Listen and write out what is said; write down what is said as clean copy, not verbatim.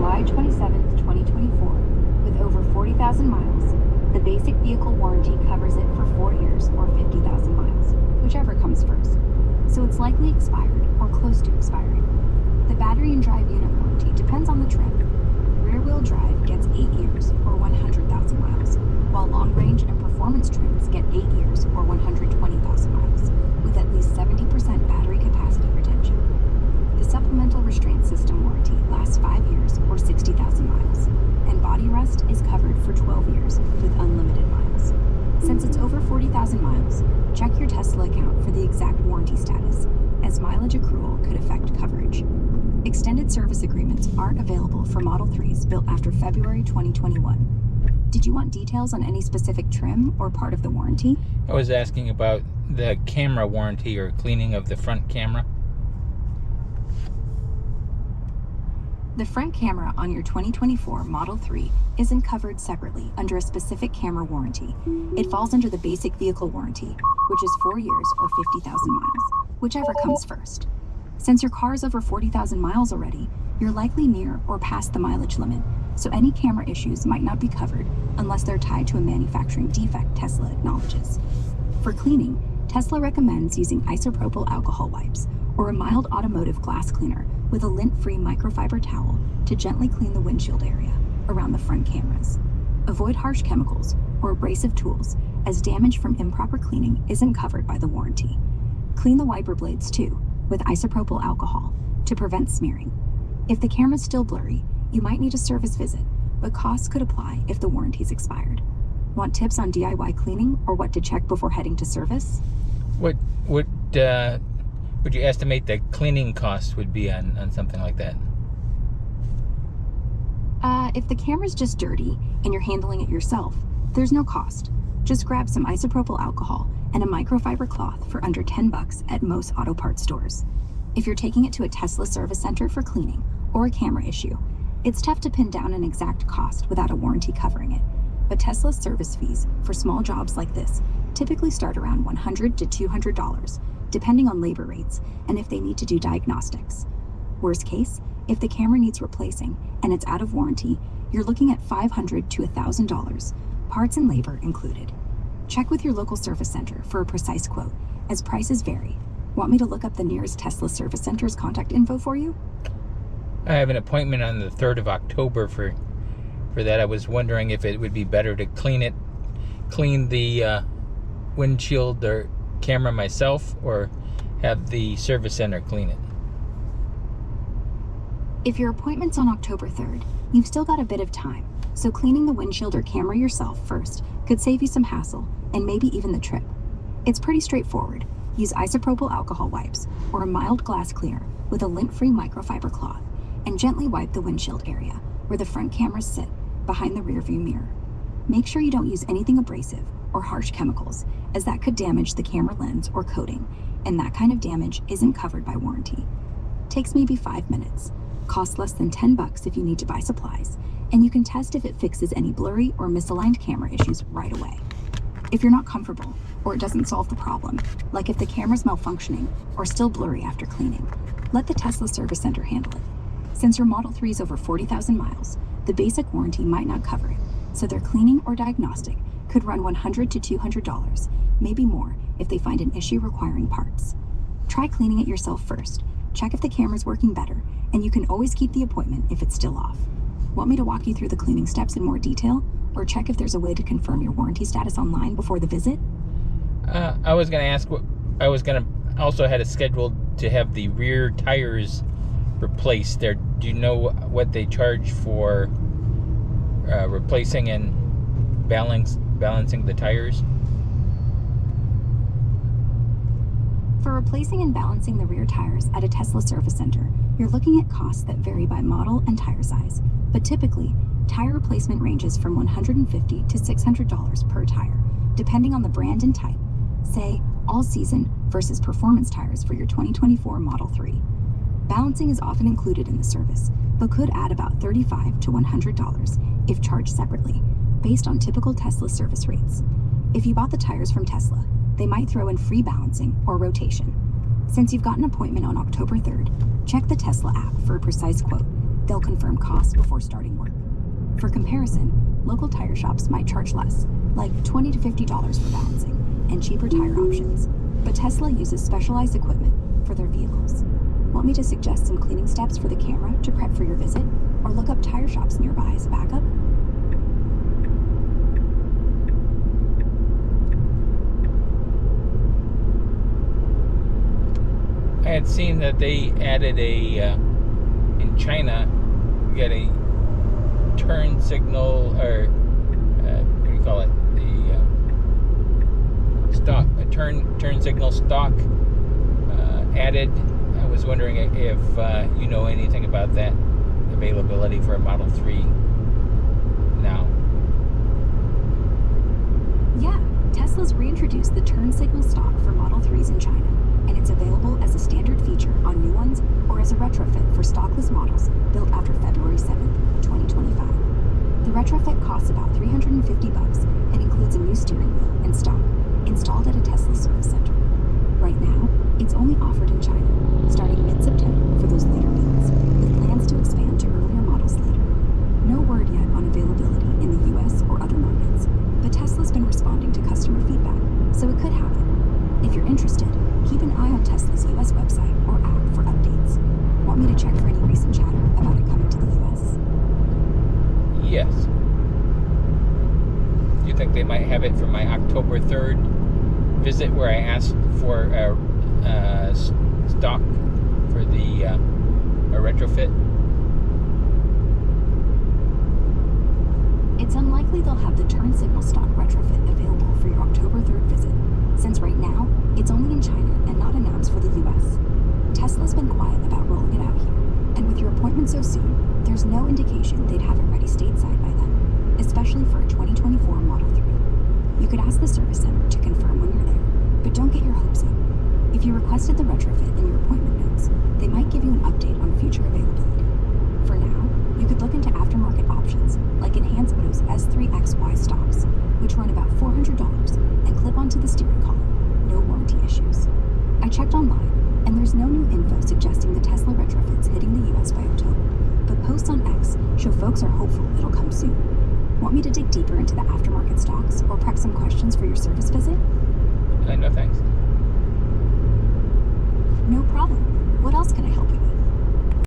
July 27, 2024, with over 40,000 miles, the basic vehicle warranty covers it for 4 years or 50,000 miles, whichever comes first. So it's likely expired or close to expiring. The battery and drive unit warranty depends on the trim. Rear-wheel drive gets 8 years or 100,000 miles, while long-range and performance trims get 8 years or 120,000 miles, with at least 70% battery capacity retention. The supplemental restraint system warranty lasts 5 years or 60,000 miles, and body rest is covered for 12 years with unlimited miles. Since it's over 40,000 miles, check your Tesla account for the exact warranty status, as mileage accrual could affect coverage. Extended service agreements aren't available for Model 3s built after February 2021. Did you want details on any specific trim or part of the warranty? I was asking about the camera warranty or cleaning of the front camera. The front camera on your 2024 Model 3 isn't covered separately under a specific camera warranty. It falls under the basic vehicle warranty, which is 4 years or 50,000 miles, whichever comes first. Since your car is over 40,000 miles already, you're likely near or past the mileage limit, so any camera issues might not be covered unless they're tied to a manufacturing defect Tesla acknowledges. For cleaning, Tesla recommends using isopropyl alcohol wipes or a mild automotive glass cleaner with a lint-free microfiber towel to gently clean the windshield area around the front cameras. Avoid harsh chemicals or abrasive tools, as damage from improper cleaning isn't covered by the warranty. Clean the wiper blades too, with isopropyl alcohol to prevent smearing. If the camera's still blurry, you might need a service visit, but costs could apply if the warranty's expired. Want tips on DIY cleaning or what to check before heading to service? What would you estimate the cleaning cost would be on something like that? If the camera's just dirty and you're handling it yourself, there's no cost. Just grab some isopropyl alcohol and a microfiber cloth for under $10 at most auto parts stores. If you're taking it to a Tesla service center for cleaning or a camera issue, it's tough to pin down an exact cost without a warranty covering it. But Tesla's service fees for small jobs like this typically start around $100 to $200, depending on labor rates and if they need to do diagnostics. Worst case, if the camera needs replacing and it's out of warranty, you're looking at $500 to $1,000, parts and labor included. Check with your local service center for a precise quote, as prices vary. Want me to look up the nearest Tesla service center's contact info for you? I have an appointment on the 3rd of October for that. I was wondering if it would be better to clean the windshield or camera myself, or have the service center clean it. If your appointment's on October 3rd, you've still got a bit of time, so cleaning the windshield or camera yourself first could save you some hassle and maybe even the trip. It's pretty straightforward. Use isopropyl alcohol wipes or a mild glass cleaner with a lint-free microfiber cloth and gently wipe the windshield area where the front cameras sit behind the rearview mirror. Make sure you don't use anything abrasive or harsh chemicals, as that could damage the camera lens or coating, and that kind of damage isn't covered by warranty. Takes maybe 5 minutes, costs less than $10 if you need to buy supplies, and you can test if it fixes any blurry or misaligned camera issues right away. If you're not comfortable or it doesn't solve the problem, like if the camera's malfunctioning or still blurry after cleaning, let the Tesla service center handle it. Since your Model 3 is over 40,000 miles, the basic warranty might not cover it, so their cleaning or diagnostic could run $100 to $200, maybe more if they find an issue requiring parts. Try cleaning it yourself first, check if the camera's working better, and you can always keep the appointment if it's still off. Want me to walk you through the cleaning steps in more detail, or check if there's a way to confirm your warranty status online before the visit? I was going to ask, also had it scheduled to have the rear tires replaced there. Do you know what they charge for replacing and balancing the tires? For replacing and balancing the rear tires at a Tesla service center, you're looking at costs that vary by model and tire size, but typically, tire replacement ranges from $150 to $600 per tire, depending on the brand and type. Say, all-season versus performance tires for your 2024 Model 3. Balancing is often included in the service, but could add about $35 to $100 if charged separately, based on typical Tesla service rates. If you bought the tires from Tesla, they might throw in free balancing or rotation. Since you've got an appointment on October 3rd, check the Tesla app for a precise quote, They'll confirm costs before starting work. For comparison, local tire shops might charge less, like $20 to $50 for balancing, and cheaper tire options. But Tesla uses specialized equipment for their vehicles. Want me to suggest some cleaning steps for the camera to prep for your visit, or look up tire shops nearby as a backup? I had seen that they added in China, you get a turn signal, or what do you call it? The stalk, a turn signal stalk added. I was wondering if you know anything about that availability for a Model 3 now. Yeah, Tesla's reintroduced the Turn Signal Stalk for Model 3s in China, and it's available as a standard feature on new ones or as a retrofit for stockless models built after February 7th, 2025. The retrofit costs about $350 and includes a new steering wheel and stalk installed at a Tesla service center. Right now, it's only offered in China, starting mid-September for those later builds, with plans to expand to earlier models later. No word yet on availability in the US or other markets, but Tesla's been responding to customer feedback, so it could happen. If you're interested, keep an eye on Tesla's US website or app for updates. Want me to check for any recent chatter about it coming to the US? Yes. Do you think they might have it for my October 3rd visit, where I asked for a stock for the a retrofit? It's unlikely they'll have the Turn Signal Stalk retrofit available for your October 3rd visit, since right now, it's only in China and not announced for the US. Tesla's been quiet about rolling it out here, and with your appointment so soon, there's no indication they'd have it ready stateside by then, especially for a 2024 Model 3. You could ask the service center to confirm when you're there, but don't get your hopes up. If you requested the retrofit in your appointment notes, they might give you an update on future availability. For now, you could look into aftermarket options like Enhanced Moto's S3XY stocks, which run about $400 and clip onto the steering column. No warranty issues. I checked online, and there's no new info suggesting the Tesla retrofit's hitting the US by October, but posts on X show folks are hopeful it'll come soon. Want me to dig deeper into the aftermarket stocks or prep some questions for your service visit? No thanks. No problem. What else can I help you with?